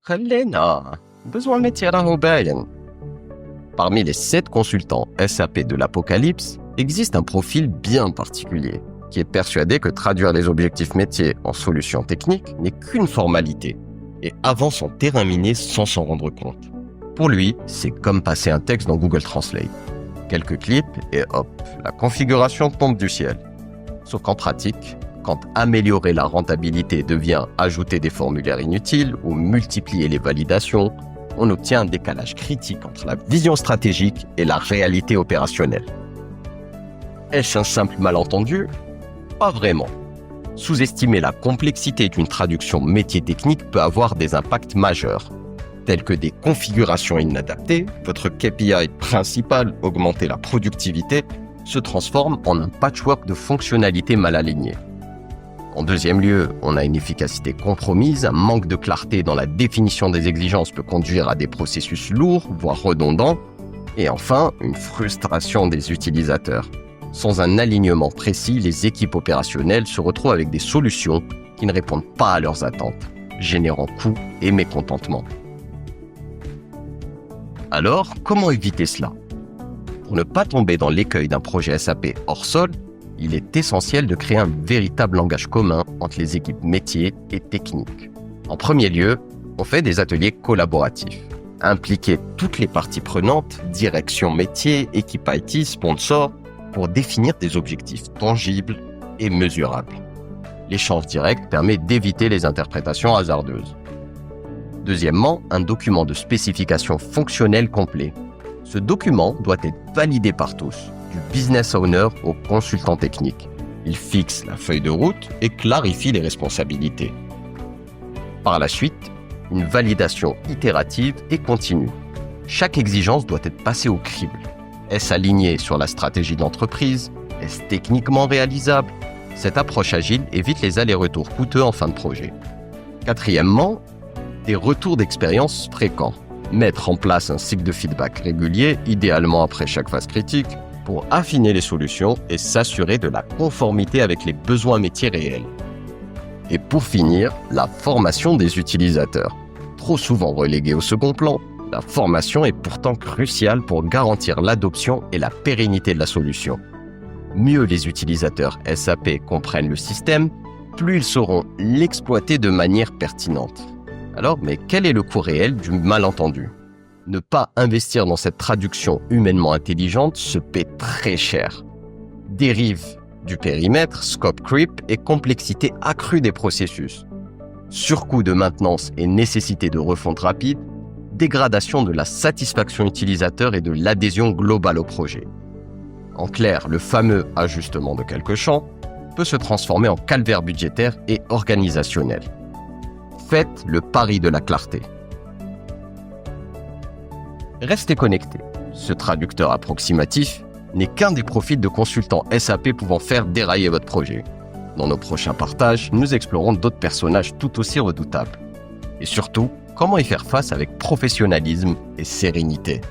خلينا besoin métier راهو باين. Parmi les 7 consultants SAP de l'Apocalypse, existe un profil bien particulier, qui est persuadé que traduire les objectifs métiers en solutions techniques n'est qu'une formalité, et avance en terrain miné sans s'en rendre compte. Pour lui, c'est comme passer un texte dans Google Translate. Quelques clips et hop, la configuration tombe du ciel. Sauf qu'en pratique, quand améliorer la rentabilité devient ajouter des formulaires inutiles ou multiplier les validations, on obtient un décalage critique entre la vision stratégique et la réalité opérationnelle. Est-ce un simple malentendu? Pas vraiment. Sous-estimer la complexité d'une traduction métier technique peut avoir des impacts majeurs, tels que des configurations inadaptées, votre KPI principal, augmenter la productivité, se transforme en un patchwork de fonctionnalités mal alignées. En deuxième lieu, on a une efficacité compromise, un manque de clarté dans la définition des exigences peut conduire à des processus lourds, voire redondants. Et enfin, une frustration des utilisateurs. Sans un alignement précis, les équipes opérationnelles se retrouvent avec des solutions qui ne répondent pas à leurs attentes, générant coûts et mécontentement. Alors, comment éviter cela? Pour ne pas tomber dans l'écueil d'un projet SAP hors sol, il est essentiel de créer un véritable langage commun entre les équipes métiers et techniques. En premier lieu, on fait des ateliers collaboratifs. Impliquer toutes les parties prenantes, direction métier, équipe IT, sponsor, pour définir des objectifs tangibles et mesurables. L'échange direct permet d'éviter les interprétations hasardeuses. Deuxièmement, un document de spécification fonctionnelle complet. Ce document doit être validé par tous, du business owner au consultant technique. Il fixe la feuille de route et clarifie les responsabilités. Par la suite, une validation itérative et continue. Chaque exigence doit être passée au crible. Est-ce aligné sur la stratégie de l'entreprise? Est-ce techniquement réalisable? Cette approche agile évite les allers-retours coûteux en fin de projet. Quatrièmement, des retours d'expérience fréquents. Mettre en place un cycle de feedback régulier, idéalement après chaque phase critique, pour affiner les solutions et s'assurer de la conformité avec les besoins métiers réels. Et pour finir, la formation des utilisateurs. Trop souvent reléguée au second plan, la formation est pourtant cruciale pour garantir l'adoption et la pérennité de la solution. Mieux les utilisateurs SAP comprennent le système, plus ils sauront l'exploiter de manière pertinente. Alors, mais quel est le coût réel du malentendu? Ne pas investir dans cette traduction humainement intelligente se paie très cher. Dérive du périmètre, scope creep et complexité accrue des processus. Surcoût de maintenance et nécessité de refonte rapide, dégradation de la satisfaction utilisateur et de l'adhésion globale au projet. En clair, le fameux ajustement de quelques champs peut se transformer en calvaire budgétaire et organisationnel. Faites le pari de la clarté. Restez connectés. Ce traducteur approximatif n'est qu'un des profils de consultants SAP pouvant faire dérailler votre projet. Dans nos prochains partages, nous explorons d'autres personnages tout aussi redoutables. Et surtout, comment y faire face avec professionnalisme et sérénité.